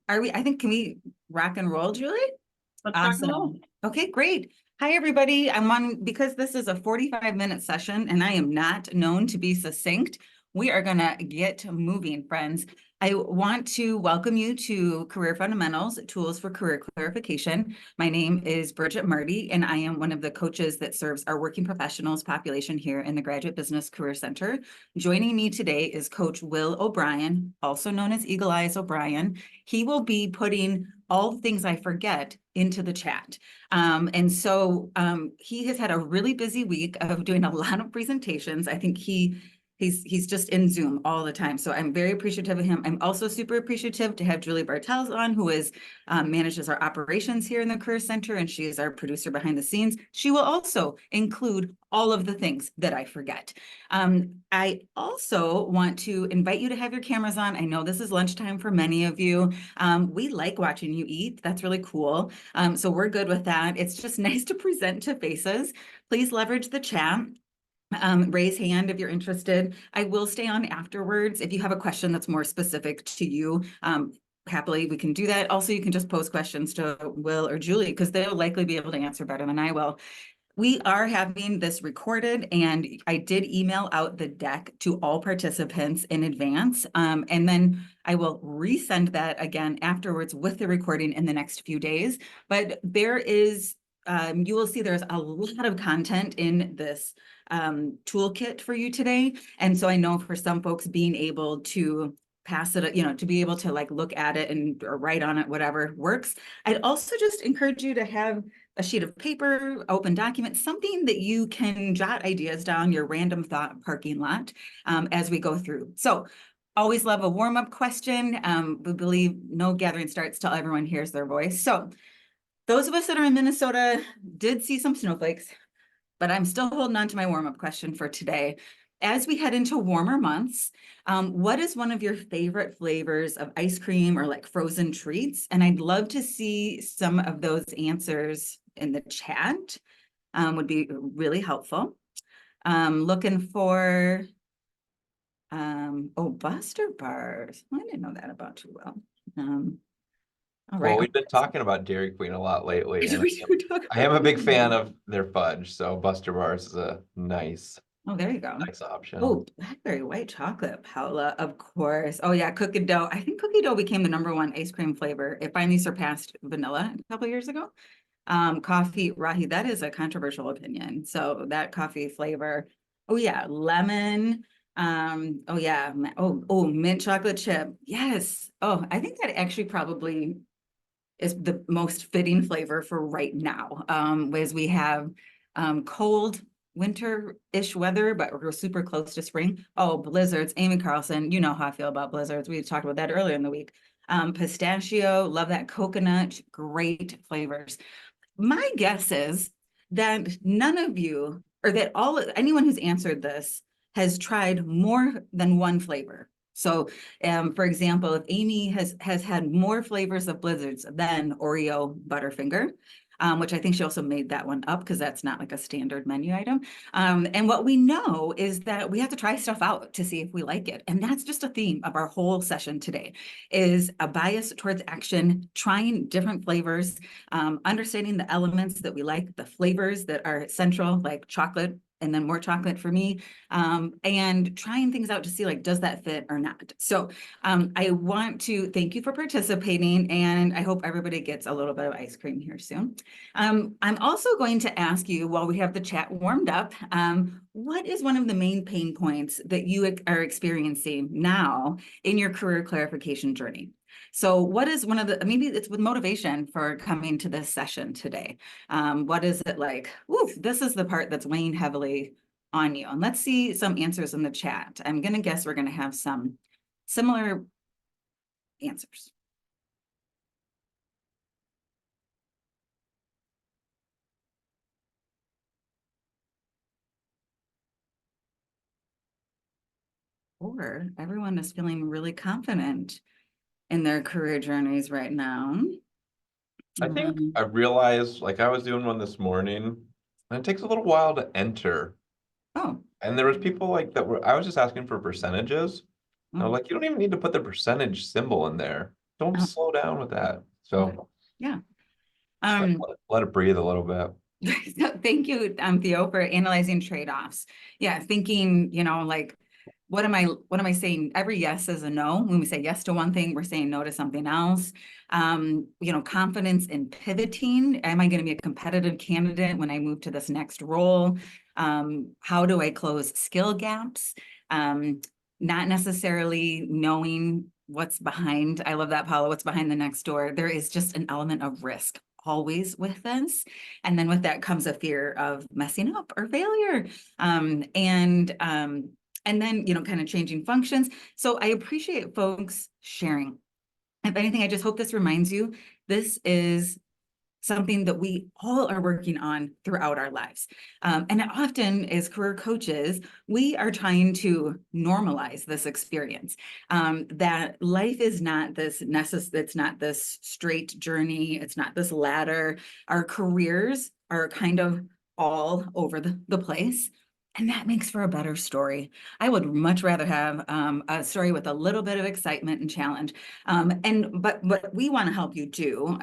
I think, can we rock and roll, Julie? Let's rock and roll. Awesome. Okay, great. Hi, everybody. I'm on, because this is a 45-minute session and I am not known to be succinct, we are gonna get moving, friends. I want to welcome you to Career Fundamentals, Tools for Career Clarification. My name is Brigette Marty, and I am one of the coaches that serves our working professionals population here in the Graduate Business Career Center. Joining me today is Coach Will O'Brien, also known as Eagle Eyes O'Brien. He will be putting all the things I forget into the chat. And so he has had a really busy week of doing a lot of presentations. I think he's just in Zoom all the time. So I'm very appreciative of him. I'm also super appreciative to have Julie Bartels on, who is manages our operations here in the Career Center, and she is our producer behind the scenes. She will also include all of the things that I forget. I also want to invite you to have your cameras on. I know this is lunchtime for many of you. We like watching you eat. That's really cool. So we're good with that. It's just nice to present to faces. Please leverage the chat. Raise hand if you're interested. I will stay on afterwards. If you have a question that's more specific to you, happily we can do that. Also, you can just post questions to Will or Julie because they'll likely be able to answer better than I will. We are having this recorded, and I did email out the deck to all participants in advance. And then I will resend that again afterwards with the recording in the next few days. But there is, you will see there's a lot of content in this toolkit for you today. And so I know for some folks being able to pass it, to be able to like look at it and or write on it, whatever works. I'd also just encourage you to have a sheet of paper, open document, something that you can jot ideas down, your random thought parking lot as we go through. So always love a warm-up question. We believe no gathering starts till everyone hears their voice. So those of us that are in Minnesota did see some snowflakes, but I'm still holding on to my warm-up question for today. As we head into warmer months, what is one of your favorite flavors of ice cream or like frozen treats? And I'd love to see some of those answers in the chat. Would be really helpful. Looking for, oh, Buster Bars. I didn't know that about you, Will. All right. Well, we've been talking about Dairy Queen a lot lately, and We were talking I am a about- big fan of their fudge, so Buster Bars is a nice Oh, there you go. option. Oh, blackberry white chocolate, Paula, of course. Oh yeah, cookie dough. I think cookie dough became the #1 ice cream flavor. It finally surpassed vanilla a couple years ago. Coffee, Rahi, that is a controversial opinion. So that coffee flavor. Oh yeah, lemon. Oh yeah. Oh, mint chocolate chip. Yes. Oh, I think that actually probably is the most fitting flavor for right now. As we have cold winter-ish weather, but we're super close to spring. Oh, blizzards, Amy Carlson, you know how I feel about blizzards. We talked about that earlier in the week. Pistachio, love that coconut, great flavors. My guess is that none of you, or that anyone who's answered this has tried more than one flavor. So, for example, if Amy has had more flavors of blizzards than Oreo Butterfinger, which I think she also made that one up because that's not like a standard menu item. And what we know is that we have to try stuff out to see if we like it. And that's just a theme of our whole session today, is a bias towards action, trying different flavors, understanding the elements that we like, the flavors that are central, like chocolate, and then more chocolate for me, and trying things out to see like, does that fit or not? So I want to thank you for participating, and I hope everybody gets a little bit of ice cream here soon. I'm also going to ask you, while we have the chat warmed up, what is one of the main pain points that you are experiencing now in your career clarification journey? So what is one of the, maybe it's with motivation for coming to this session today. What is it like? Oof, this is the part that's weighing heavily on you. And let's see some answers in the chat. I'm going to guess we're going to have some similar answers. Or everyone is feeling really confident in their career journeys right now. I think I realized, like I was doing one this morning, and it takes a little while to enter. Oh. And there was people like that I was just asking for percentages. Oh. Like, you don't even need to put the percentage symbol in there. don't Oh, slow down with that. So yeah. just gotta Um, let it breathe a little bit. so thank you, Theo, for analyzing trade-offs. Yeah, thinking, like, what am I saying? Every yes is a no. When we say yes to one thing, we're saying no to something else. Confidence in pivoting. Am I going to be a competitive candidate when I move to this next role? How do I close skill gaps? Not necessarily knowing what's behind. I love that, Paula, what's behind the next door. There is just an element of risk always with this. And then with that comes a fear of messing up or failure. And then, kind of changing functions. So I appreciate folks sharing. If anything, I just hope this reminds you, this is something that we all are working on throughout our lives. And often as career coaches, we are trying to normalize this experience, that life is not it's not this straight journey. It's not this ladder. Our careers are kind of all over the place. And that makes for a better story. I would much rather have a story with a little bit of excitement and challenge. But what we want to help you do,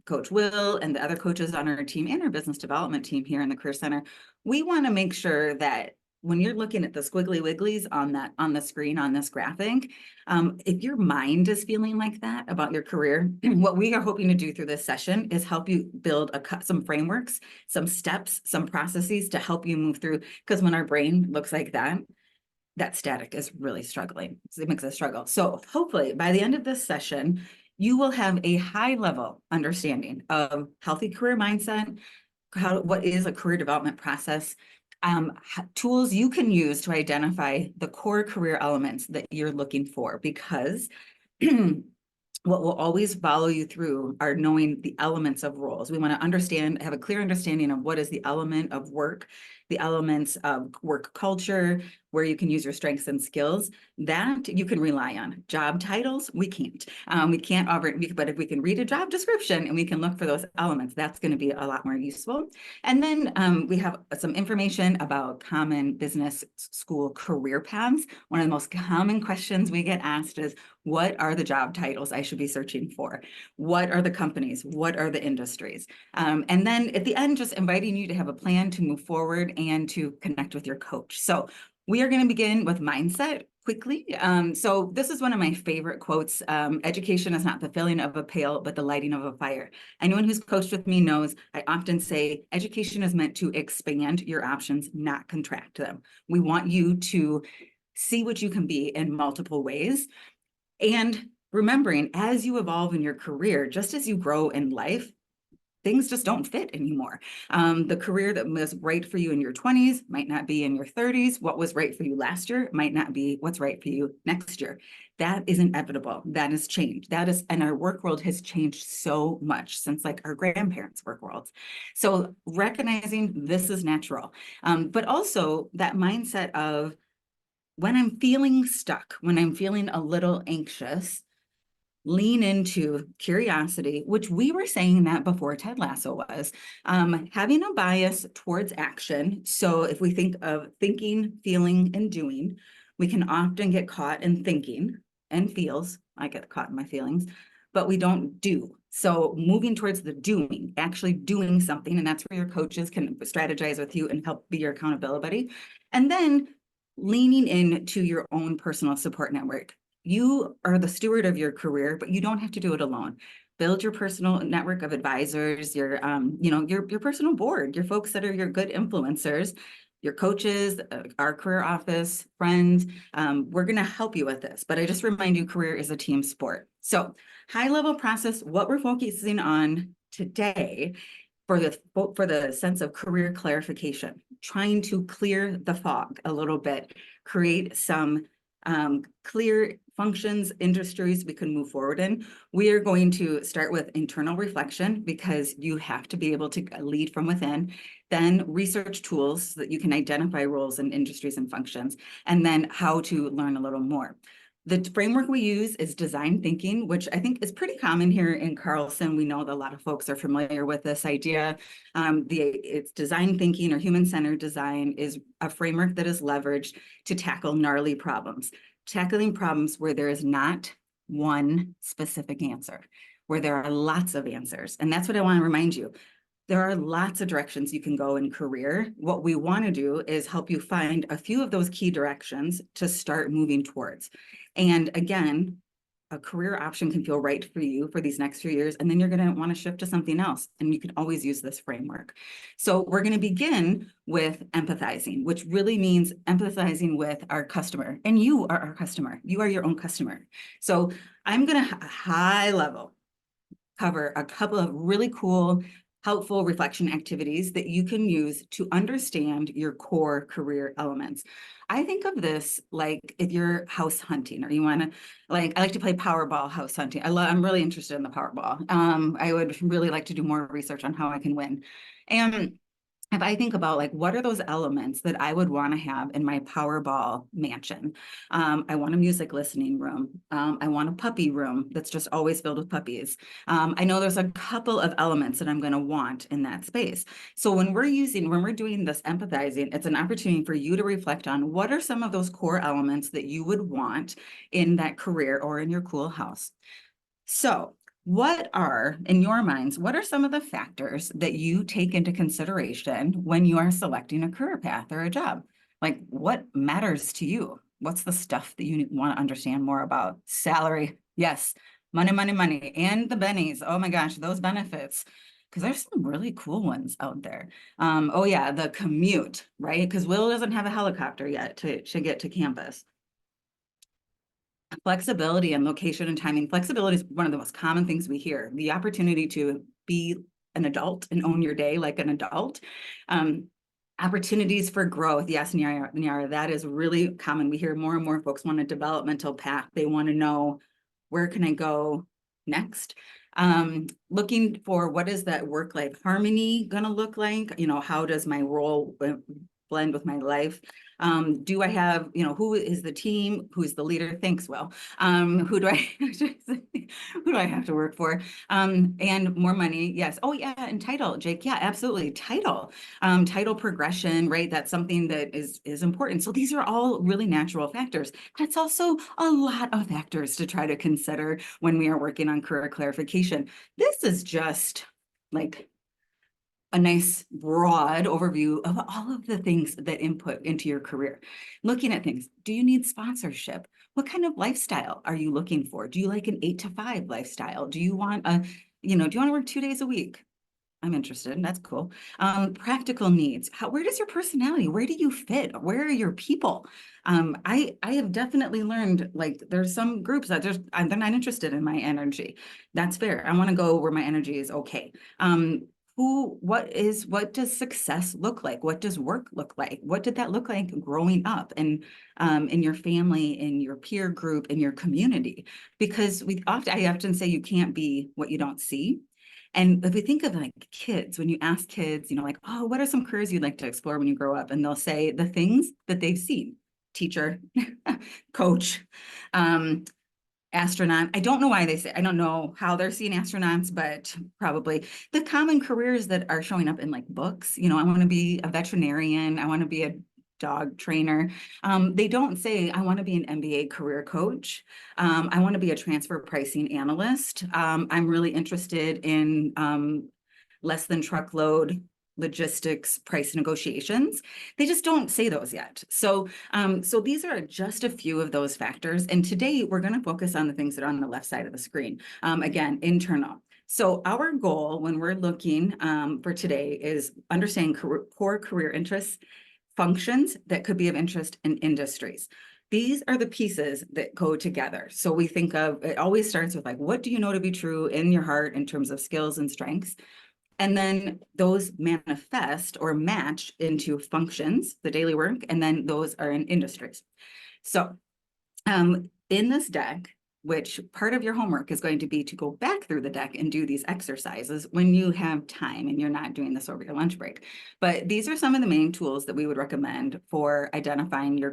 Coach Will and the other coaches on our team and our business development team here in the Career Center, we want to make sure that when you're looking at the squiggly wigglies on the screen on this graphic, if your mind is feeling like that about your career, what we are hoping to do through this session is help you build some frameworks, some steps, some processes to help you move through. Because when our brain looks like that static is really struggling. So it makes us struggle. So hopefully by the end of this session, you will have a high level understanding of healthy career mindset, what is a career development process, tools you can use to identify the core career elements that you're looking for, because what will always follow you through are knowing the elements of roles. We want to have a clear understanding of what is the element of work, the elements of work culture, where you can use your strengths and skills that you can rely on. Job titles, we can't. But if we can read a job description and we can look for those elements, that's going to be a lot more useful. And then we have some information about common business school career paths. One of the most common questions we get asked is, what are the job titles I should be searching for? What are the companies? What are the industries? And then at the end, just inviting you to have a plan to move forward and to connect with your coach. So we are going to begin with mindset quickly. So this is one of my favorite quotes. Education is not the filling of a pail, but the lighting of a fire. Anyone who's coached with me knows I often say education is meant to expand your options, not contract them. We want you to see what you can be in multiple ways. And remembering, as you evolve in your career, just as you grow in life, things just don't fit anymore. The career that was right for you in your 20s might not be in your 30s. What was right for you last year might not be what's right for you next year. That is inevitable. That has changed. And our work world has changed so much since like our grandparents' work worlds. So recognizing this is natural, but also that mindset of, when I'm feeling stuck, when I'm feeling a little anxious, lean into curiosity, which we were saying that before Ted Lasso was, having a bias towards action. So if we think of thinking, feeling, and doing, we can often get caught in thinking and feels. I get caught in my feelings, but we don't do. So moving towards the doing, actually doing something, and that's where your coaches can strategize with you and help be your accountability. And then leaning into your own personal support network. You are the steward of your career, but you don't have to do it alone. Build your personal network of advisors, your personal board, your folks that are your good influencers, your coaches, our career office, friends. We're going to help you with this, but I just remind you, career is a team sport. So high level process, what we're focusing on today for the sense of career clarification, trying to clear the fog a little bit, create some clear functions, industries we can move forward in. We are going to start with internal reflection, because you have to be able to lead from within, then research tools so that you can identify roles and industries and functions, and then how to learn a little more. The framework we use is design thinking, which I think is pretty common here in Carlson. We know that a lot of folks are familiar with this idea. It's design thinking, or human-centered design, is a framework that is leveraged to tackle gnarly problems, tackling problems where there is not one specific answer, where there are lots of answers. And that's what I want to remind you. There are lots of directions you can go in career. What we want to do is help you find a few of those key directions to start moving towards. And again, a career option can feel right for you for these next few years, and then you're going to want to shift to something else. And you can always use this framework. So we're going to begin with empathizing, which really means empathizing with our customer. And you are our customer. You are your own customer. So I'm going to high level cover a couple of really cool, helpful reflection activities that you can use to understand your core career elements. I think of this like if you're house hunting or you want to, I like to play Powerball house hunting. I'm really interested in the Powerball. I would really like to do more research on how I can win. And if I think about like, what are those elements that I would want to have in my Powerball mansion? I want a music listening room. I want a puppy room that's just always filled with puppies. I know there's a couple of elements that I'm going to want in that space. So when we're doing this empathizing, it's an opportunity for you to reflect on what are some of those core elements that you would want in that career or in your cool house. So what are, in your minds, what are some of the factors that you take into consideration when you are selecting a career path or a job? Like, what matters to you? What's the stuff that you want to understand more about? Salary, yes. Money, money, money. And the bennies. Oh my gosh, those benefits. Because there's some really cool ones out there. Oh yeah, the commute, right? Because Will doesn't have a helicopter yet to get to campus. Flexibility and location and timing. Flexibility is one of the most common things we hear. The opportunity to be an adult and own your day like an adult. Opportunities for growth. Yes, Nyara, that is really common. We hear more and more folks want a developmental path. They want to know, where can I go next? Looking for what is that work-life harmony going to look like? You know, how does my role blend with my life? Do I have, who is the team? Who's the leader? Thanks, Will. Who do I have to work for? And more money. Yes. Oh yeah. And title, Jake. Yeah, absolutely. Title progression, right? That's something that is important. So these are all really natural factors. That's also a lot of factors to try to consider when we are working on career clarification. This is just like a nice broad overview of all of the things that input into your career. Looking at things, do you need sponsorship? What kind of lifestyle are you looking for? Do you like an 8 to 5 lifestyle? Do you want do you want to work 2 days a week? I'm interested. That's cool. Practical needs. Where does your personality? Where do you fit? Where are your people? I have definitely learned, like, there's some groups that they're not interested in my energy. That's fair. I want to go where my energy is okay. What does success look like? What does work look like? What did that look like growing up and in your family, in your peer group, in your community? Because I often say you can't be what you don't see. And if we think of like kids, when you ask kids, like, oh, what are some careers you'd like to explore when you grow up? And they'll say the things that they've seen: teacher, coach, astronaut. I don't know why I don't know how they're seeing astronauts, but probably the common careers that are showing up in like books. I want to be a veterinarian. I want to be a dog trainer. They don't say, I want to be an MBA career coach. I want to be a transfer pricing analyst. I'm really interested in less than truckload logistics price negotiations. They just don't say those yet. So these are just a few of those factors. And today we're going to focus on the things that are on the left side of the screen. Again, internal. So our goal when we're looking for today is understanding core career interests, functions that could be of interest in industries. These are the pieces that go together. So we think of, it always starts with like, what do you know to be true in your heart in terms of skills and strengths? And then those manifest or match into functions, the daily work, and then those are in industries. So in this deck, which part of your homework is going to be to go back through the deck and do these exercises when you have time and you're not doing this over your lunch break. But these are some of the main tools that we would recommend for identifying your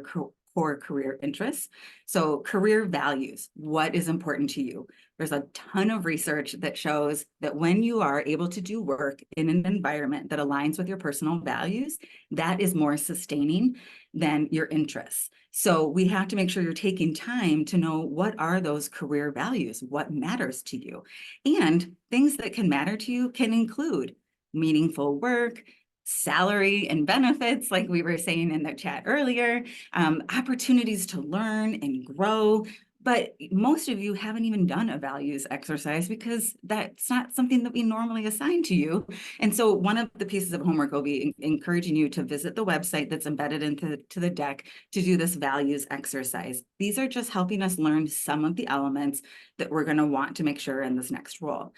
core career interests. So career values, what is important to you? There's a ton of research that shows that when you are able to do work in an environment that aligns with your personal values, that is more sustaining than your interests. So we have to make sure you're taking time to know what are those career values, what matters to you. And things that can matter to you can include meaningful work, salary and benefits, like we were saying in the chat earlier, opportunities to learn and grow. But most of you haven't even done a values exercise because that's not something that we normally assign to you. And so one of the pieces of homework will be encouraging you to visit the website that's embedded into the deck to do this values exercise. These are just helping us learn some of the elements that we're going to want to make sure in this next role.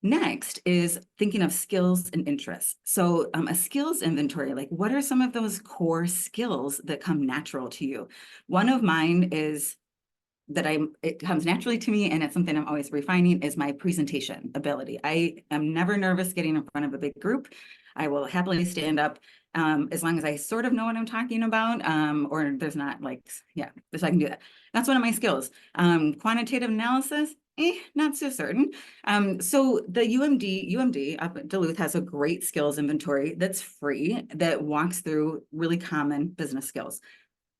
Next is thinking of skills and interests. So a skills inventory, like what are some of those core skills that come natural to you? One of mine is that it comes naturally to me, and it's something I'm always refining, is my presentation ability. I am never nervous getting in front of a big group. I will happily stand up as long as I sort of know what I'm talking about, or there's not like, yeah, so I can do that. That's one of my skills. Quantitative analysis, not so certain. So the UMD up at Duluth has a great skills inventory that's free that walks through really common business skills.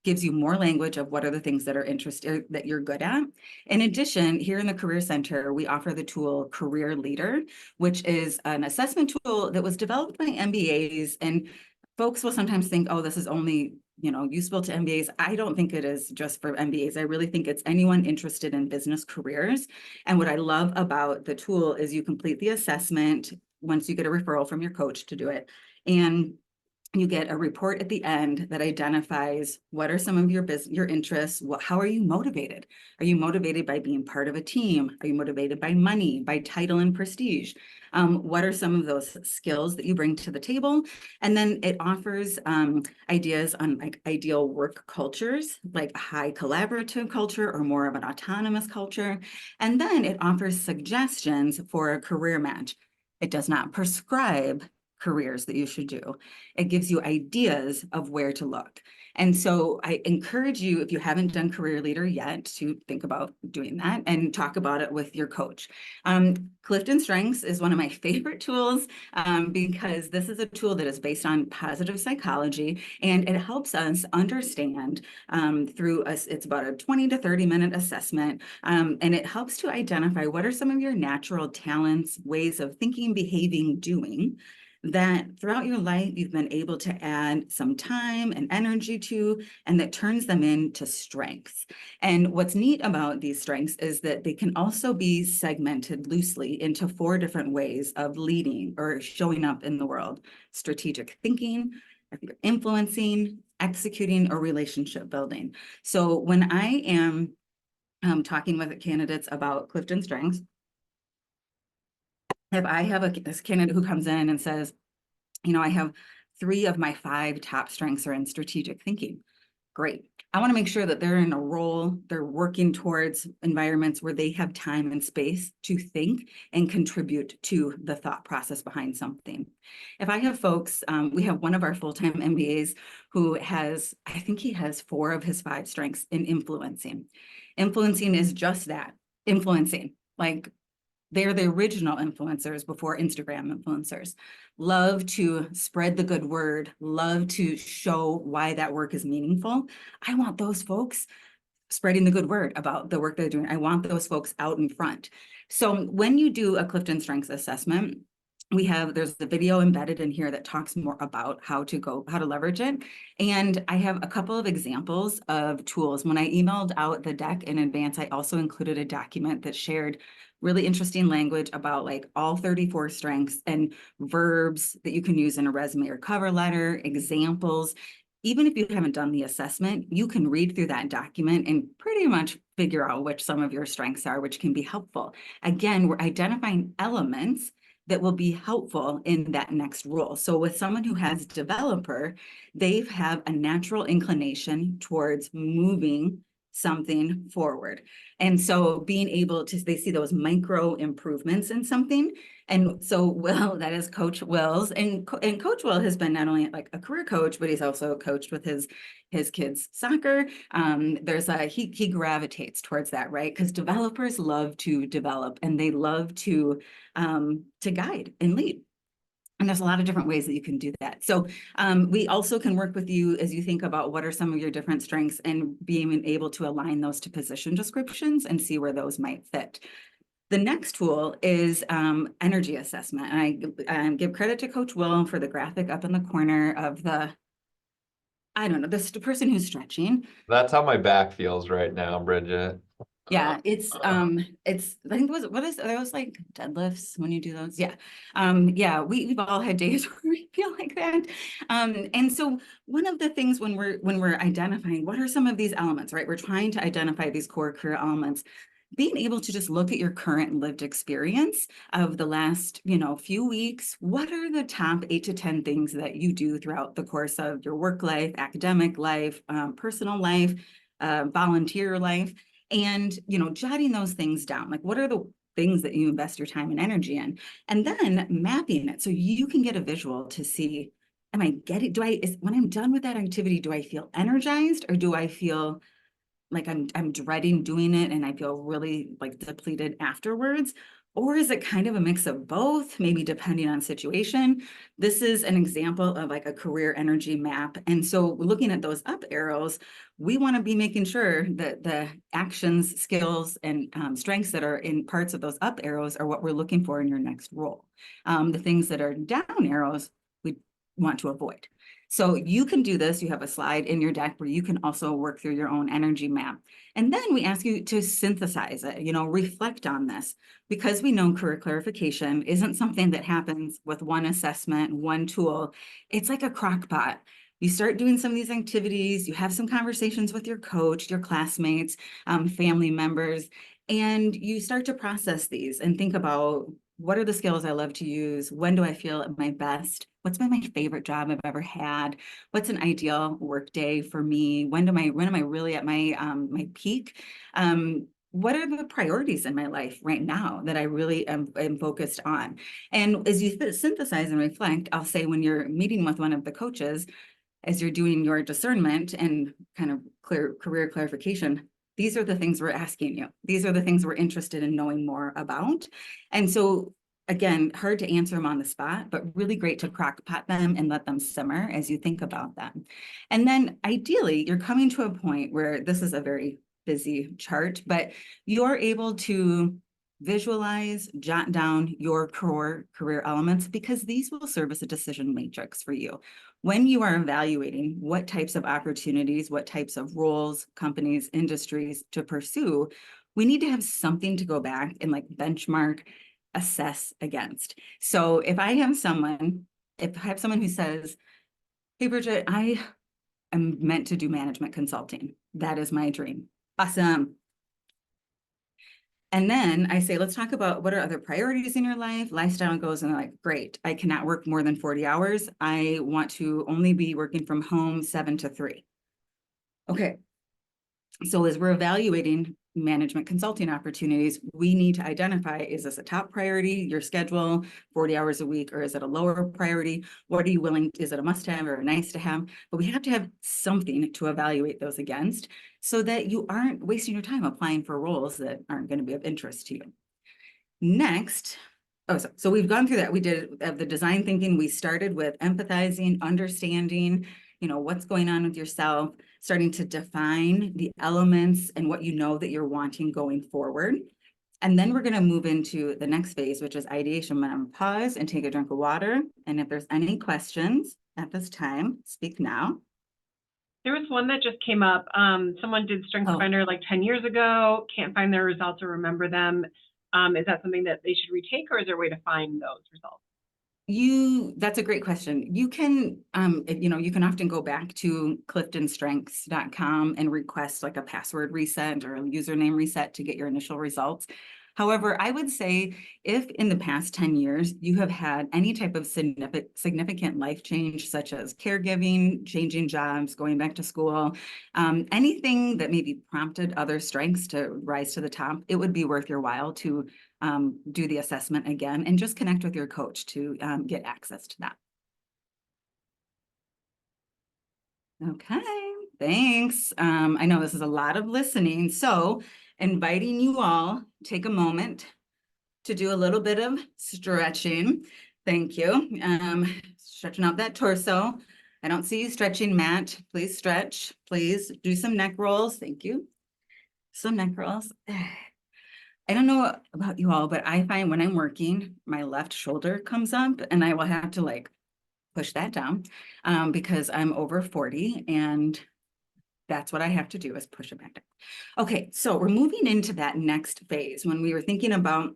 Gives you more language of what are the things that are interested that you're good at. In addition, here in the Career Center, we offer the tool Career Leader, which is an assessment tool that was developed by MBAs. And folks will sometimes think, oh, this is only useful to MBAs. I don't think it is just for MBAs. I really think it's anyone interested in business careers. And what I love about the tool is you complete the assessment once you get a referral from your coach to do it. And you get a report at the end that identifies what are some of your interests. How are you motivated? Are you motivated by being part of a team? Are you motivated by money, by title and prestige? What are some of those skills that you bring to the table? And then it offers ideas on like ideal work cultures, like a high collaborative culture or more of an autonomous culture. And then it offers suggestions for a career match. It does not prescribe careers that you should do. It gives you ideas of where to look. And so I encourage you, if you haven't done Career Leader yet, to think about doing that and talk about it with your coach. Clifton Strengths is one of my favorite tools because this is a tool that is based on positive psychology, and it helps us understand it's about a 20 to 30 minute assessment, and it helps to identify what are some of your natural talents, ways of thinking, behaving, doing, that throughout your life you've been able to add some time and energy to, and that turns them into strengths. And what's neat about these strengths is that they can also be segmented loosely into 4 different ways of leading or showing up in the world: strategic thinking, influencing, executing, or relationship building. So when I am talking with candidates about Clifton Strengths, if I have this candidate who comes in and says, I have 3 of my 5 top strengths are in strategic thinking. Great. I want to make sure that they're in a role, they're working towards environments where they have time and space to think and contribute to the thought process behind something. If I have folks, we have one of our full-time MBAs who has, I think he has 4 of his 5 strengths in influencing. Influencing is just that, influencing. Like, they're the original influencers before Instagram influencers. Love to spread the good word, love to show why that work is meaningful. I want those folks spreading the good word about the work they're doing. I want those folks out in front. So when you do a Clifton Strengths assessment, there's the video embedded in here that talks more about how to leverage it. And I have a couple of examples of tools. When I emailed out the deck in advance, I also included a document that shared really interesting language about like all 34 strengths and verbs that you can use in a resume or cover letter, examples. Even if you haven't done the assessment, you can read through that document and pretty much figure out which some of your strengths are, which can be helpful. Again, we're identifying elements that will be helpful in that next role. So with someone who has developer, they have a natural inclination towards moving something forward. And so being able to, they see those micro improvements in something. And so Will, that is Coach Will's, and Coach Will has been not only like a career coach, but he's also coached with his kids' soccer. He gravitates towards that, right? Because developers love to develop and they love to guide and lead. And there's a lot of different ways that you can do that. So we also can work with you as you think about what are some of your different strengths and being able to align those to position descriptions and see where those might fit. The next tool is energy assessment. And I give credit to Coach Will for the graphic up in the corner of the, I don't know, the person who's stretching. That's how my back feels right now, Bridget. Yeah, it's I think what is those like deadlifts when you do those? Yeah. Yeah, we've all had days where we feel like that. And so one of the things when we're identifying what are some of these elements, right? We're trying to identify these core career elements. Being able to just look at your current lived experience of the last, few weeks. What are the top 8 to 10 things that you do throughout the course of your work life, academic life, personal life, volunteer life? And, jotting those things down, like what are the things that you invest your time and energy in, and then mapping it so you can get a visual to see, am I getting, when I'm done with that activity, do I feel energized or do I feel like I'm dreading doing it and I feel really like depleted afterwards? Or is it kind of a mix of both, maybe depending on situation? This is an example of like a career energy map. And so looking at those up arrows, we want to be making sure that the actions, skills, and strengths that are in parts of those up arrows are what we're looking for in your next role. The things that are down arrows, we want to avoid. So you can do this. You have a slide in your deck where you can also work through your own energy map. And then we ask you to synthesize it, reflect on this, because we know career clarification isn't something that happens with one assessment, one tool. It's like a crock pot. You start doing some of these activities, you have some conversations with your coach, your classmates, family members, and you start to process these and think about, what are the skills I love to use? When do I feel at my best? What's been my favorite job I've ever had? What's an ideal work day for me? When am I really at my my peak? What are the priorities in my life right now that I really am focused on? And as you synthesize and reflect, I'll say when you're meeting with one of the coaches, as you're doing your discernment and kind of career clarification, these are the things we're asking you. These are the things we're interested in knowing more about. And so again, hard to answer them on the spot, but really great to crock pot them and let them simmer as you think about them. And then ideally, you're coming to a point where this is a very busy chart, but you're able to visualize, jot down your core career elements, because these will serve as a decision matrix for you. When you are evaluating what types of opportunities, what types of roles, companies, industries to pursue, we need to have something to go back and like benchmark, assess against. So if I have someone who says, hey, Bridget, I am meant to do management consulting. That is my dream. Awesome. And then I say, let's talk about what are other priorities in your life, lifestyle goals. And they're like, great, I cannot work more than 40 hours. I want to only be working from home 7 to 3. Okay. So as we're evaluating management consulting opportunities, we need to identify, is this a top priority, your schedule, 40 hours a week, or is it a lower priority? What are you willing, is it a must-have or a nice-to-have? But we have to have something to evaluate those against so that you aren't wasting your time applying for roles that aren't going to be of interest to you. Next, so we've gone through that. We did the design thinking. We started with empathizing, understanding, what's going on with yourself, starting to define the elements and what you know that you're wanting going forward. And then we're going to move into the next phase, which is ideation. I'm going to pause and take a drink of water. And if there's any questions at this time, speak now. There was one that just came up. Someone did StrengthsFinder like 10 years ago, can't find their results or remember them. Is that something that they should retake, or is there a way to find those results? That's a great question. You can, you can often go back to cliftonstrengths.com and request like a password reset or a username reset to get your initial results. However, I would say if in the past 10 years you have had any type of significant life change, such as caregiving, changing jobs, going back to school, anything that maybe prompted other strengths to rise to the top, it would be worth your while to do the assessment again and just connect with your coach to get access to that. Okay, thanks. I know this is a lot of listening, so inviting you all, take a moment to do a little bit of stretching. Thank you. Stretching out that torso. I don't see you stretching, Matt. Please stretch. Please do some neck rolls. Thank you. Some neck rolls. I don't know about you all, but I find when I'm working, my left shoulder comes up and I will have to like push that down because I'm over 40 and that's what I have to do is push it back down. Okay, so we're moving into that next phase when we were thinking about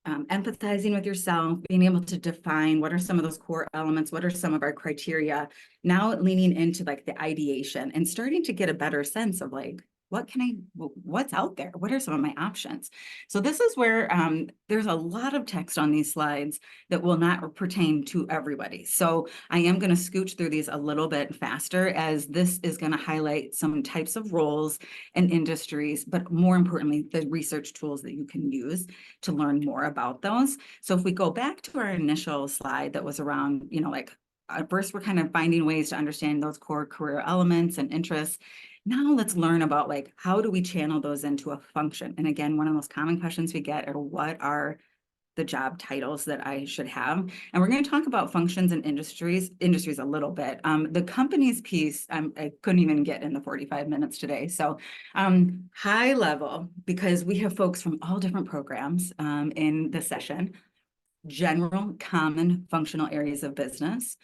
empathizing with yourself, being able to define what are some of those core elements, what are some of our criteria, now leaning into like the ideation and starting to get a better sense of like, what's out there? What are some of my options? So this is where there's a lot of text on these slides that will not pertain to everybody. So I am going to scooch through these a little bit faster as this is going to highlight some types of roles and industries, but more importantly, the research tools that you can use to learn more about those. So if we go back to our initial slide that was around, like first we're kind of finding ways to understand those core career elements and interests. Now let's learn about like, how do we channel those into a function? And again, one of the most common questions we get are what are the job titles that I should have? And we're going to talk about functions and industries a little bit. The companies piece, I couldn't even get in the 45 minutes today. So high level, because we have folks from all different programs in this session, general common functional areas of business.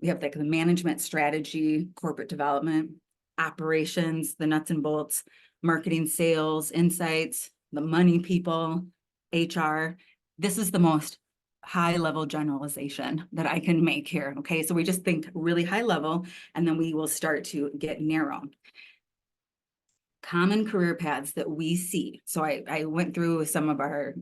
We have like the management strategy, corporate development, operations, the nuts and bolts, marketing, sales, insights, the money people, HR. This is the most high level generalization that I can make here. Okay, so we just think really high level, and then we will start to get narrow. Common career paths that we see. So I went through some of our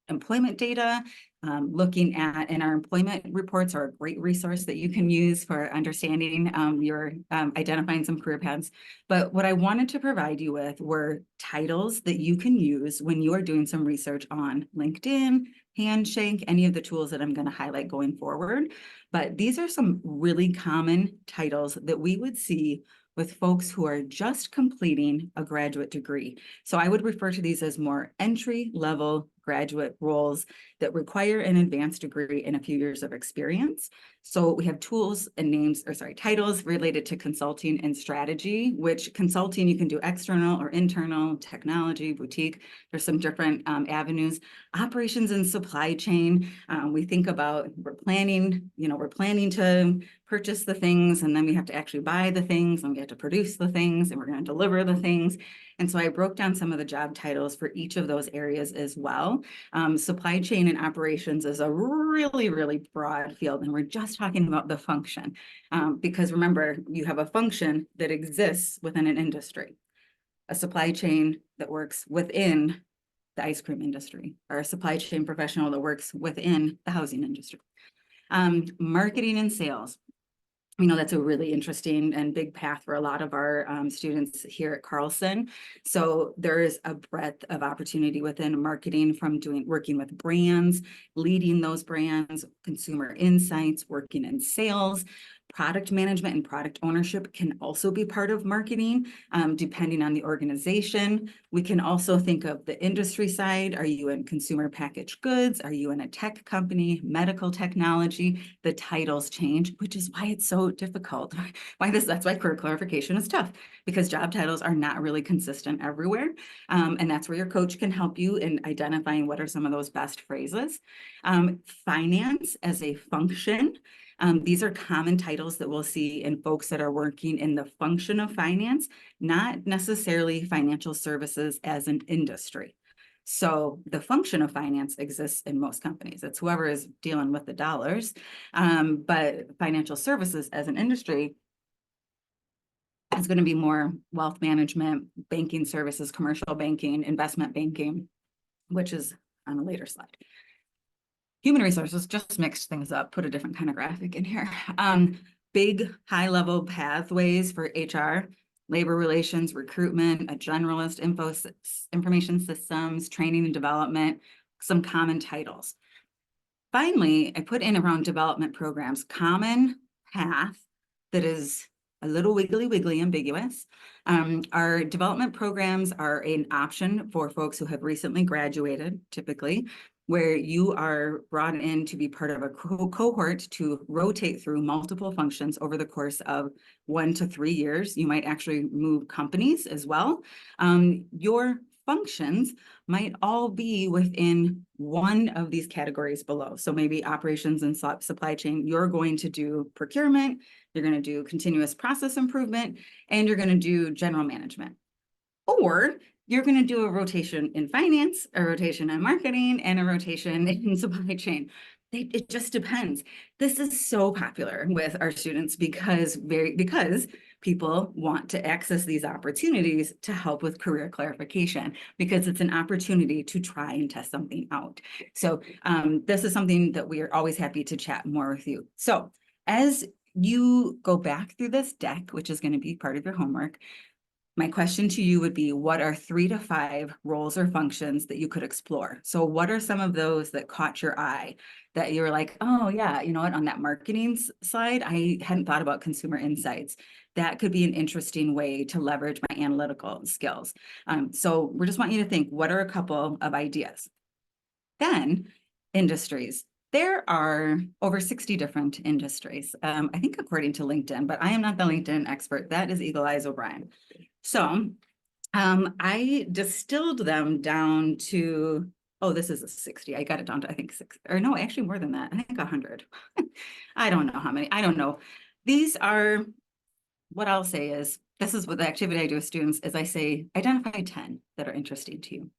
employment data, looking at, and our employment reports are a great resource that you can use for understanding your identifying some career paths. But what I wanted to provide you with were titles that you can use when you are doing some research on LinkedIn, Handshake, any of the tools that I'm going to highlight going forward. But these are some really common titles that we would see with folks who are just completing a graduate degree. So I would refer to these as more entry-level graduate roles that require an advanced degree and a few years of experience. So we have tools and titles related to consulting and strategy, which consulting you can do external or internal, technology, boutique. There's some different avenues. Operations and supply chain. We think about we're planning to purchase the things, and then we have to actually buy the things, and we have to produce the things, and we're going to deliver the things. And so I broke down some of the job titles for each of those areas as well. Supply chain and operations is a really, really broad field, and we're just talking about the function. Because remember, you have a function that exists within an industry, a supply chain that works within the ice cream industry, or a supply chain professional that works within the housing industry. Marketing and sales. That's a really interesting and big path for a lot of our students here at Carlson. So there is a breadth of opportunity within marketing, from working with brands, leading those brands, consumer insights, working in sales. Product management and product ownership can also be part of marketing, depending on the organization. We can also think of the industry side. Are you in consumer packaged goods? Are you in a tech company, medical technology? The titles change, which is why it's so difficult. That's why career clarification is tough, because job titles are not really consistent everywhere. And that's where your coach can help you in identifying what are some of those best phrases. Finance as a function. These are common titles that we'll see in folks that are working in the function of finance, not necessarily financial services as an industry. So the function of finance exists in most companies. It's whoever is dealing with the dollars. But financial services as an industry It's going to be more wealth management, banking services, commercial banking, investment banking, which is on a later slide. Human resources, just mixed things up, put a different kind of graphic in here. Big high-level pathways for HR, labor relations, recruitment, a generalist, information systems, training and development, some common titles. Finally, I put in around development programs, common path that is a little wiggly ambiguous. Our development programs are an option for folks who have recently graduated, typically, where you are brought in to be part of a cohort to rotate through multiple functions over the course of 1 to 3 years. You might actually move companies as well. Your functions might all be within one of these categories below. So maybe operations and supply chain, you're going to do procurement, you're going to do continuous process improvement, and you're going to do general management. Or you're going to do a rotation in finance, a rotation in marketing, and a rotation in supply chain. It just depends. This is so popular with our students because people want to access these opportunities to help with career clarification, because it's an opportunity to try and test something out. So this is something that we are always happy to chat more with you. So as you go back through this deck, which is going to be part of your homework, my question to you would be, what are 3 to 5 roles or functions that you could explore? So what are some of those that caught your eye that you were like, oh yeah, you know what, on that marketing slide, I hadn't thought about consumer insights. That could be an interesting way to leverage my analytical skills. So we just want you to think, what are a couple of ideas? Then industries. There are over 60 different industries, I think according to LinkedIn, but I am not the LinkedIn expert. That is Eagle Eyes O'Brien. So I distilled them down to, oh, this is a 60. I got it down to, I think 6, or no, actually more than that. I think 100. I don't know how many. I don't know. These are, what I'll say is, this is what the activity I do with students is I say, identify 10 that are interesting to you.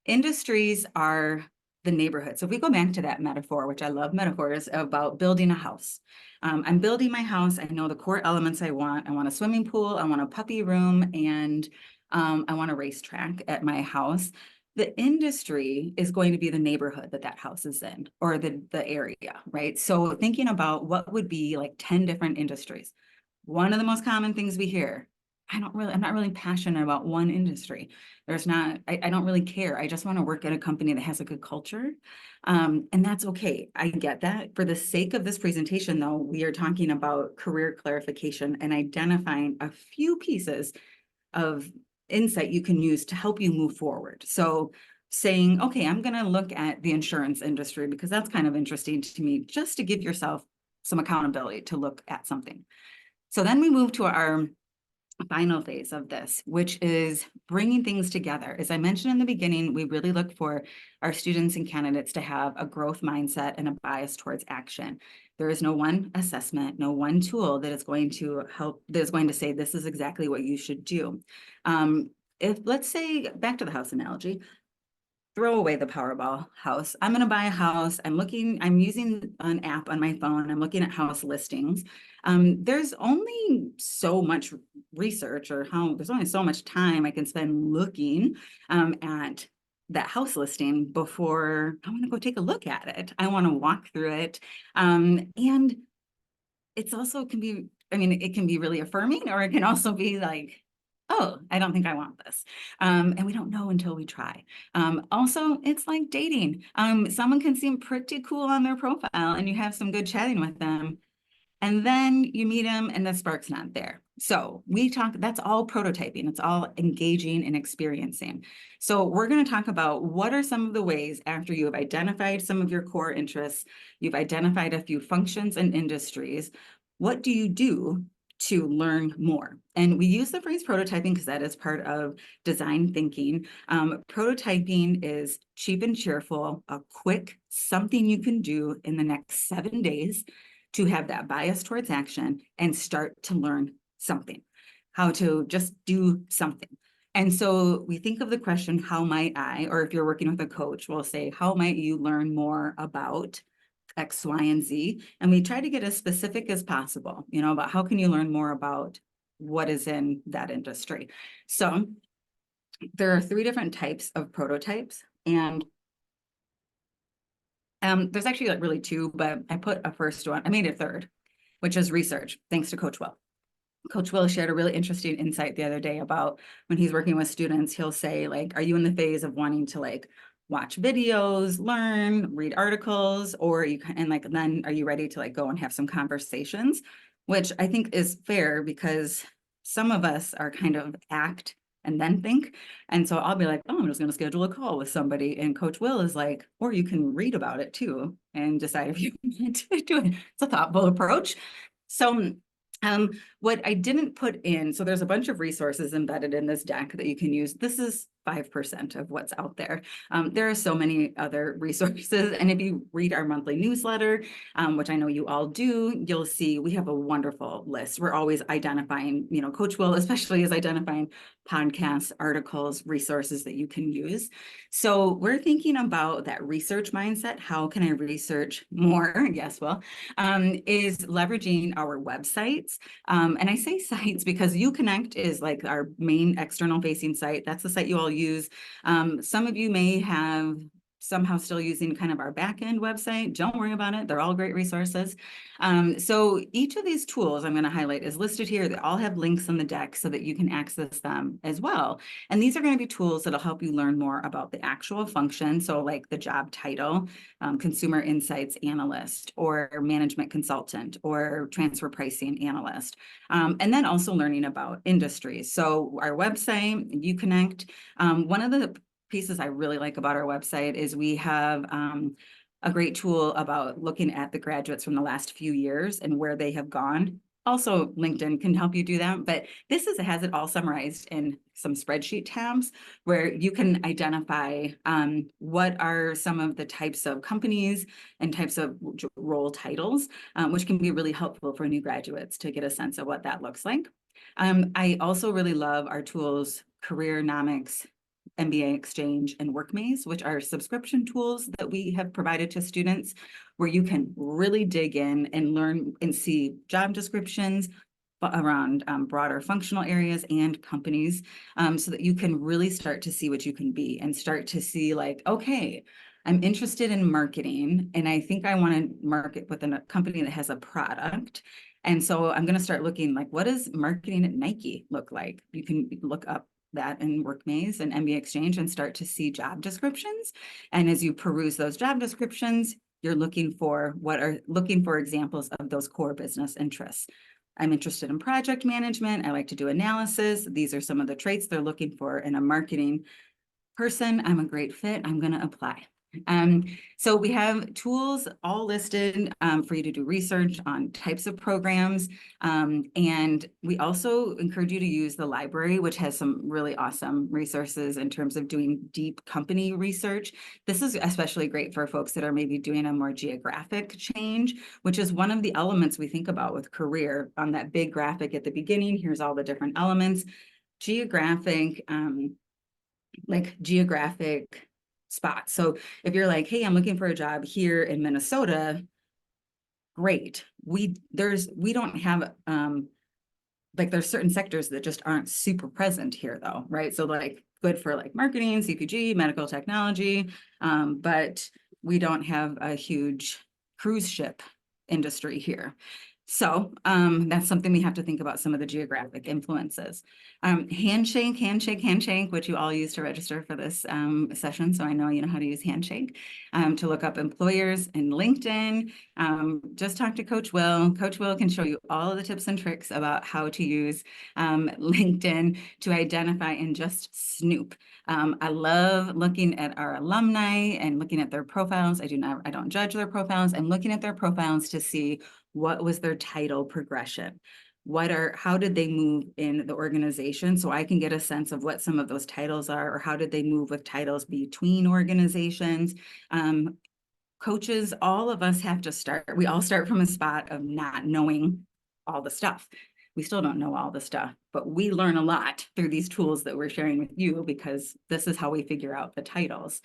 Industries are the neighborhood. So if we go back to that metaphor, which I love metaphors, about building a house. I'm building my house. I know the core elements I want. I want a swimming pool. I want a puppy room, and I want a racetrack at my house. The industry is going to be the neighborhood that house is in, or the area, right? So thinking about what would be like 10 different industries. One of the most common things we hear, I'm not really passionate about one industry. I don't really care. I just want to work at a company that has a good culture. And that's okay. I get that. For the sake of this presentation, though, we are talking about career clarification and identifying a few pieces of insight you can use to help you move forward. So saying, okay, I'm going to look at the insurance industry because that's kind of interesting to me, just to give yourself some accountability to look at something. So then we move to our final phase of this, which is bringing things together. As I mentioned in the beginning, we really look for our students and candidates to have a growth mindset and a bias towards action. There is no one assessment, no one tool that is going to help, that is going to say this is exactly what you should do. If, let's say, back to the house analogy, throw away the Powerball house. I'm going to buy a house. I'm using an app on my phone. I'm looking at house listings. There's only so much research, there's only so much time I can spend looking at that house listing before I want to go take a look at it. I want to walk through it. And it's also it can be really affirming, or it can also be like, oh, I don't think I want this. And we don't know until we try. Also, it's like dating. Someone can seem pretty cool on their profile and you have some good chatting with them. And then you meet them and the spark's not there. So that's all prototyping. It's all engaging and experiencing. So we're going to talk about what are some of the ways after you have identified some of your core interests, you've identified a few functions and industries, what do you do to learn more? And we use the phrase prototyping because that is part of design thinking. Prototyping is cheap and cheerful, a quick something you can do in the next 7 days to have that bias towards action and start to learn something, how to just do something. And so we think of the question, how might I, or if you're working with a coach, we'll say, how might you learn more about X, Y, and Z? And we try to get as specific as possible, about how can you learn more about what is in that industry. So there are 3 different types of prototypes, and there's actually like really 2, but I put a first one, I made a third, which is research, thanks to Coach Will. Coach Will shared a really interesting insight the other day about when he's working with students, he'll say like, are you in the phase of wanting to like watch videos, learn, read articles, or then are you ready to like go and have some conversations? Which I think is fair because some of us are kind of act and then think. And so I'll be like, oh, I'm just going to schedule a call with somebody. And Coach Will is like, or you can read about it too and decide if you want to do it. It's a thoughtful approach. So what I didn't put in, so there's a bunch of resources embedded in this deck that you can use. This is 5% of what's out there. There are so many other resources. And if you read our monthly newsletter, which I know you all do, you'll see we have a wonderful list. We're always identifying, Coach Will especially is identifying podcasts, articles, resources that you can use. So we're thinking about that research mindset. How can I research more? Yes, well, is leveraging our websites. And I say sites because UConnect is like our main external facing site. That's the site you all use. Some of you may have somehow still using kind of our back-end website. Don't worry about it. They're all great resources. So each of these tools I'm going to highlight is listed here. They all have links in the deck so that you can access them as well. And these are going to be tools that'll help you learn more about the actual function. So like the job title, consumer insights analyst, or management consultant, or transfer pricing analyst. And then also learning about industries. So our website, UConnect, one of the pieces I really like about our website is we have a great tool about looking at the graduates from the last few years and where they have gone. Also, LinkedIn can help you do that, but this has it all summarized in some spreadsheet tabs where you can identify what are some of the types of companies and types of role titles, which can be really helpful for new graduates to get a sense of what that looks like. I also really love our tools, Careernomics, MBA Exchange, and WorkMaze, which are subscription tools that we have provided to students where you can really dig in and learn and see job descriptions around broader functional areas and companies, so that you can really start to see what you can be and start to see like, okay, I'm interested in marketing and I think I want to market within a company that has a product. And so I'm going to start looking like, what does marketing at Nike look like? You can look up that in WorkMaze and MBA Exchange and start to see job descriptions. And as you peruse those job descriptions, you're looking for examples of those core business interests. I'm interested in project management. I like to do analysis. These are some of the traits they're looking for in a marketing person. I'm a great fit. I'm going to apply. So we have tools all listed for you to do research on types of programs. And we also encourage you to use the library, which has some really awesome resources in terms of doing deep company research. This is especially great for folks that are maybe doing a more geographic change, which is one of the elements we think about with career. On that big graphic at the beginning, here's all the different elements. Geographic spots. So if you're like, hey, I'm looking for a job here in Minnesota, great. We don't have there's certain sectors that just aren't super present here though, right? So like good for like marketing, CPG, medical technology, but we don't have a huge cruise ship industry here. So that's something we have to think about, some of the geographic influences. Handshake, which you all use to register for this session. So I know you know how to use Handshake to look up employers in LinkedIn. Just talk to Coach Will. Coach Will can show you all of the tips and tricks about how to use LinkedIn to identify and just snoop. I love looking at our alumni and looking at their profiles. I don't judge their profiles. I'm looking at their profiles to see what was their title progression. How did they move in the organization? So I can get a sense of what some of those titles are, or how did they move with titles between organizations. Coaches, all of us have to we all start from a spot of not knowing all the stuff. We still don't know all the stuff, but we learn a lot through these tools that we're sharing with you because this is how we figure out the titles.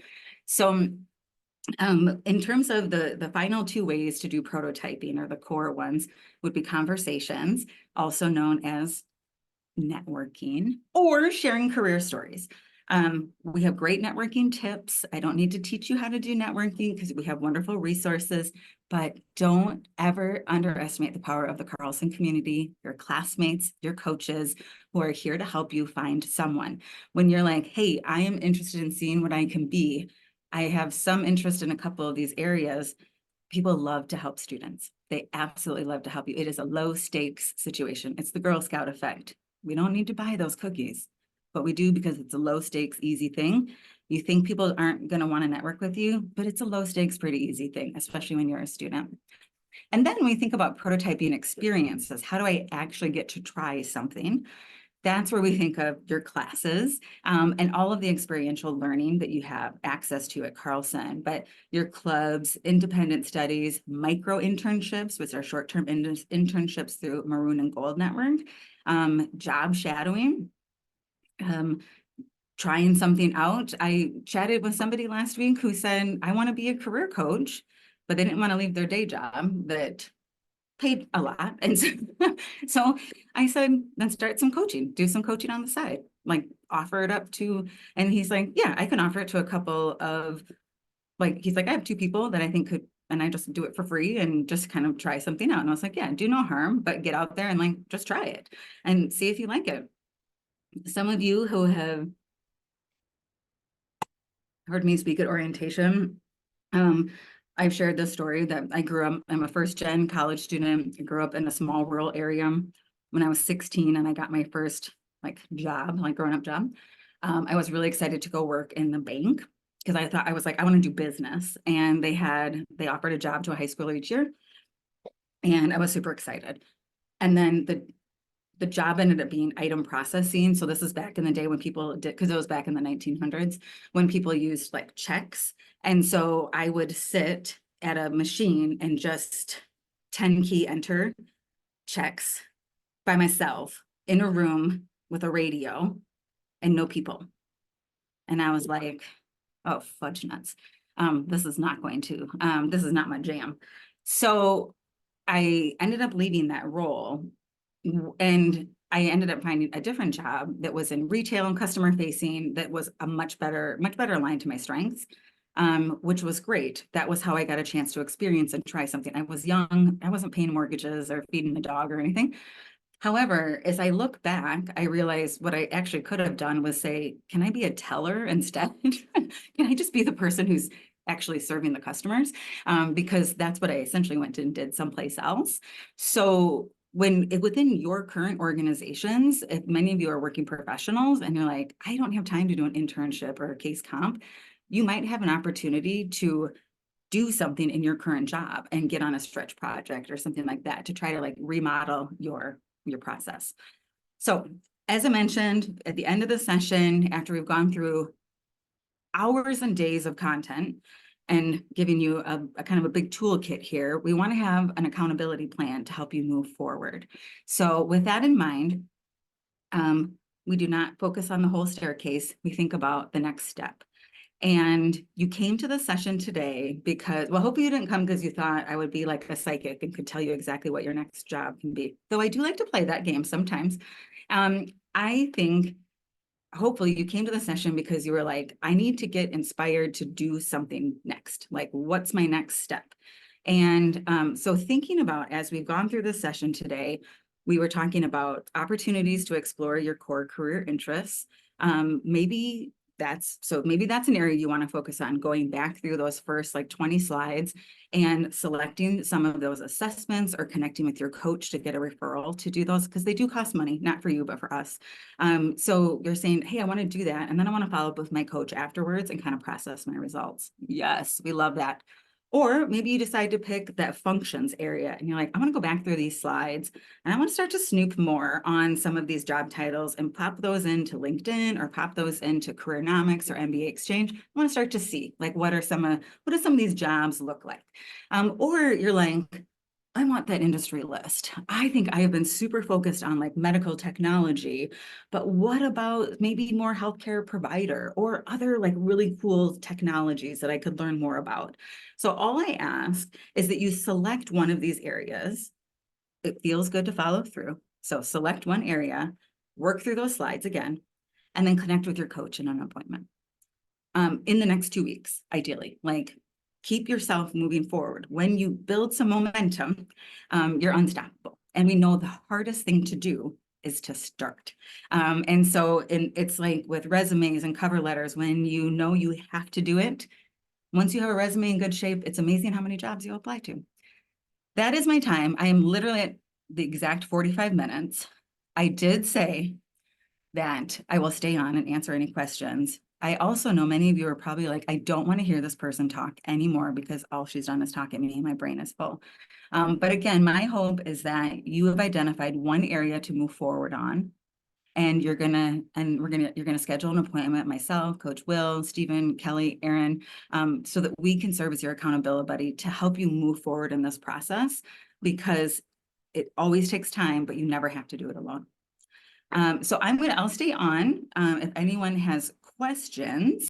So in terms of the final 2 ways to do prototyping, or the core ones, would be conversations, also known as networking or sharing career stories. We have great networking tips. I don't need to teach you how to do networking because we have wonderful resources, but don't ever underestimate the power of the Carlson community, your classmates, your coaches who are here to help you find someone. When you're like, hey, I am interested in seeing what I can be. I have some interest in a couple of these areas. People love to help students. They absolutely love to help you. It is a low stakes situation. It's the Girl Scout effect. We don't need to buy those cookies, but we do because it's a low stakes, easy thing. You think people aren't going to want to network with you, but it's a low stakes, pretty easy thing, especially when you're a student. And then we think about prototyping experiences. How do I actually get to try something? That's where we think of your classes and all of the experiential learning that you have access to at Carlson, but your clubs, independent studies, micro internships, which are short-term internships through Maroon and Gold Network, job shadowing, trying something out. I chatted with somebody last week who said, I want to be a career coach, but they didn't want to leave their day job that paid a lot. And so I said, then start some coaching, do some coaching on the side, like offer it up to, and he's like, yeah, I can offer it to a couple of, like, he's like, I have 2 people that I think could, and I just do it for free and just kind of try something out. And I was like, yeah, do no harm, but get out there and like, just try it and see if you like it. Some of you who have heard me speak at orientation, I've shared this story that I grew up, I'm a first-gen college student. I grew up in a small rural area when I was 16 and I got my first like job, like grown-up job. I was really excited to go work in the bank because I was like, I want to do business. And they offered a job to a high schooler each year. And I was super excited. And then the job ended up being item processing. So this is back in the day when people did, because it was back in the 1900s, when people used like checks. And so I would sit at a machine and just 10 key enter checks by myself in a room with a radio and no people. And I was like, oh, fudge nuts. This is not my jam. So I ended up leaving that role and I ended up finding a different job that was in retail and customer facing that was a much better aligned to my strengths, which was great. That was how I got a chance to experience and try something. I was young. I wasn't paying mortgages or feeding the dog or anything. However, as I look back, I realized what I actually could have done was say, can I be a teller instead? Can I just be the person who's actually serving the customers? Because that's what I essentially went and did someplace else. So within your current organizations, if many of you are working professionals and you're like, I don't have time to do an internship or a case comp, you might have an opportunity to do something in your current job and get on a stretch project or something like that to try to like remodel your process. So as I mentioned, at the end of the session, after we've gone through hours and days of content and giving you a kind of a big toolkit here, we want to have an accountability plan to help you move forward. So with that in mind, we do not focus on the whole staircase. We think about the next step. And you came to the session today because, well, hopefully you didn't come because you thought I would be like a psychic and could tell you exactly what your next job can be. Though I do like to play that game sometimes. I think hopefully you came to the session because you were like, I need to get inspired to do something next. Like, what's my next step? And so thinking about, as we've gone through this session today, we were talking about opportunities to explore your core career interests. Maybe that's an area you want to focus on, going back through those first like 20 slides and selecting some of those assessments or connecting with your coach to get a referral to do those, because they do cost money, not for you, but for us. So you're saying, hey, I want to do that. And then I want to follow up with my coach afterwards and kind of process my results. Yes, we love that. Or maybe you decide to pick that functions area and you're like, I want to go back through these slides and I want to start to snoop more on some of these job titles and pop those into LinkedIn or pop those into Careernomics or MBA Exchange. I want to start to see like, what do some of these jobs look like? Or you're like, I want that industry list. I think I have been super focused on like medical technology, but what about maybe more healthcare provider or other like really cool technologies that I could learn more about? So all I ask is that you select one of these areas. It feels good to follow through. So select one area, work through those slides again, and then connect with your coach in an appointment. In the next 2 weeks, ideally, like keep yourself moving forward. When you build some momentum, you're unstoppable. And we know the hardest thing to do is to start. And so it's like with resumes and cover letters, when you know you have to do it, once you have a resume in good shape, it's amazing how many jobs you apply to. That is my time. I am literally at the exact 45 minutes. I did say that I will stay on and answer any questions. I also know many of you are probably like, I don't want to hear this person talk anymore because all she's done is talk at me and my brain is full. But again, my hope is that you have identified one area to move forward on. And you're gonna schedule an appointment, myself, Coach Will, Stephen, Kelly, Aaron, so that we can serve as your accountability buddy to help you move forward in this process, because it always takes time, but you never have to do it alone. So I'll stay on. If anyone has questions.